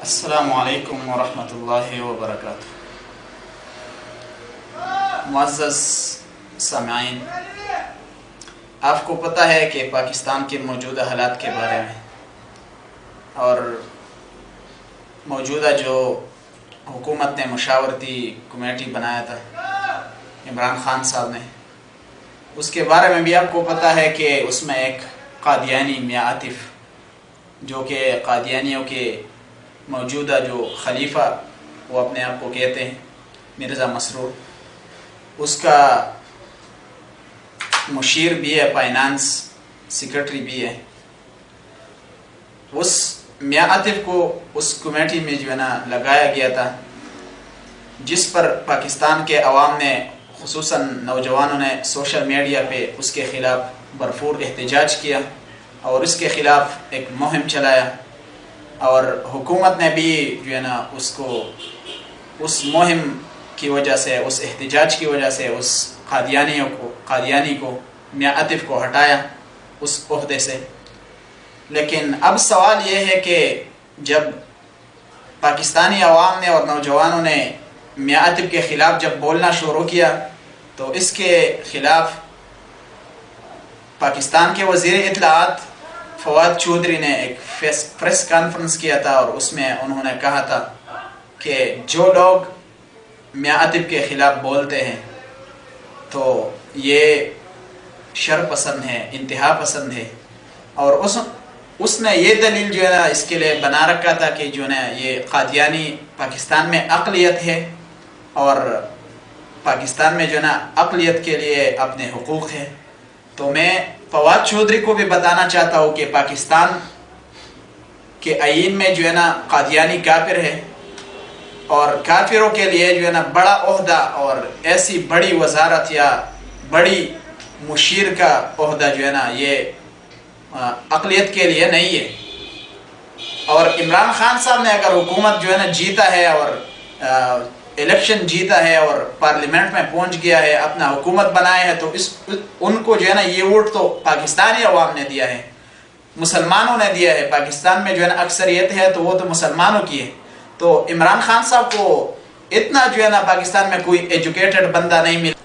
السلام علیکم ورحمۃ اللہ وبرکاتہ۔ معزز سامعین، آپ کو پتہ ہے کہ پاکستان کے موجودہ حالات کے بارے میں اور موجودہ جو حکومت نے مشاورتی کمیٹی بنایا تھا عمران خان صاحب نے، اس کے بارے میں بھی آپ کو پتہ ہے کہ اس میں ایک قادیانی میاں عاطف، جو کہ قادیانیوں کے موجودہ جو خلیفہ وہ اپنے آپ کو کہتے ہیں، مرزا مسرور، اس کا مشیر بھی ہے، فائنانس سیکرٹری بھی ہے۔ اس میاں عاطف کو اس کمیٹی میں جو ہے نا لگایا گیا تھا، جس پر پاکستان کے عوام نے، خصوصاً نوجوانوں نے سوشل میڈیا پہ اس کے خلاف بھرپور احتجاج کیا اور اس کے خلاف ایک مہم چلایا، اور حکومت نے بھی جو ہے نا اس کو اس مہم کی وجہ سے، اس احتجاج کی وجہ سے اس قادیانی کو میاں عاطف کو ہٹایا اس عہدے سے۔ لیکن اب سوال یہ ہے کہ جب پاکستانی عوام نے اور نوجوانوں نے میاں عاطف کے خلاف جب بولنا شروع کیا، تو اس کے خلاف پاکستان کے وزیر اطلاعات فواد چودھری نے ایک پریس کانفرنس کیا تھا، اور اس میں انہوں نے کہا تھا کہ جو لوگ میاں عاطف کے خلاف بولتے ہیں تو یہ شر پسند ہے، انتہا پسند ہے، اور اس نے یہ دلیل جو ہے نا اس کے لیے بنا رکھا تھا کہ جو ہے نا یہ قادیانی پاکستان میں اقلیت ہے، اور پاکستان میں جو ہے نا اقلیت کے لیے اپنے حقوق ہے۔ تو میں فواد چودھری کو بھی بتانا چاہتا ہوں کہ پاکستان کے آئین میں جو ہے نا قادیانی کافر ہے، اور کافروں کے لیے جو ہے نا بڑا عہدہ اور ایسی بڑی وزارت یا بڑی مشیر کا عہدہ جو ہے نا یہ اقلیت کے لیے نہیں ہے۔ اور عمران خان صاحب نے اگر حکومت جو ہے نا جیتا ہے اور الیکشن جیتا ہے اور پارلیمنٹ میں پہنچ گیا ہے، اپنا حکومت بنایا ہے، تو ان کو جو ہے نا یہ ووٹ تو پاکستانی عوام نے دیا ہے، مسلمانوں نے دیا ہے۔ پاکستان میں جو ہے نا اکثریت ہے تو وہ تو مسلمانوں کی ہے۔ تو عمران خان صاحب کو اتنا جو ہے نا پاکستان میں کوئی ایجوکیٹڈ بندہ نہیں ملا،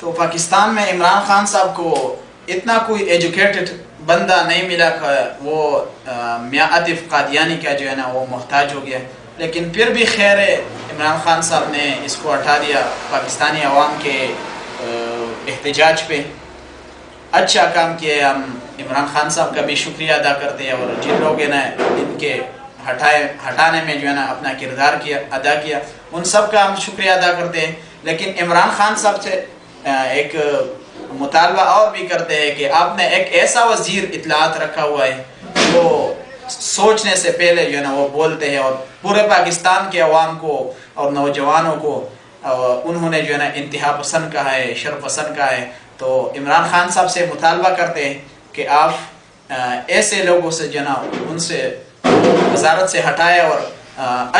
تو پاکستان میں عمران خان صاحب کو اتنا کوئی ایجوکیٹڈ بندہ نہیں ملا کہ وہ میاں عاطف قادیانی کا جو ہے نا وہ محتاج ہو گیا۔ لیکن پھر بھی خیر ہے، عمران خان صاحب نے اس کو ہٹا دیا پاکستانی عوام کے احتجاج پہ۔ اچھا کام کیا، ہم عمران خان صاحب کا بھی شکریہ ادا کرتے ہیں، اور جن لوگوں نے ان کے ہٹانے میں جو ہے نا اپنا کردار ادا کیا، ان سب کا ہم شکریہ ادا کرتے ہیں۔ لیکن عمران خان صاحب سے ایک مطالبہ اور بھی کرتے ہیں کہ آپ نے ایک ایسا وزیر اطلاعات رکھا ہوا ہے جو سوچنے سے پہلے جو ہے نا وہ بولتے ہیں، اور پورے پاکستان کے عوام کو اور نوجوانوں کو انہوں نے جو ہے نا انتہا پسند کہا ہے، شر پسند کہا ہے۔ تو عمران خان صاحب سے مطالبہ کرتے ہیں کہ آپ ایسے لوگوں سے جو ہے نا ان سے وزارت سے ہٹائے اور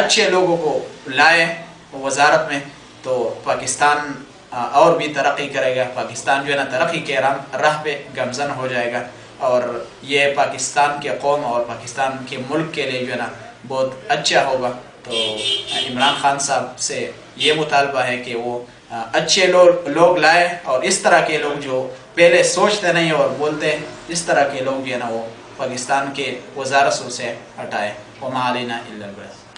اچھے لوگوں کو لائے وزارت میں، تو پاکستان اور بھی ترقی کرے گا، پاکستان جو ہے نا ترقی کے راہ پہ گامزن ہو جائے گا، اور یہ پاکستان کے قوم اور پاکستان کے ملک کے لیے جو ہے نا بہت اچھا ہوگا۔ تو عمران خان صاحب سے یہ مطالبہ ہے کہ وہ اچھے لوگ لائے، اور اس طرح کے لوگ جو پہلے سوچتے نہیں اور بولتے، اس طرح کے لوگ جو ہے نا وہ پاکستان کے وزارتوں سے ہٹائے۔ وما علینا الا البلاغ۔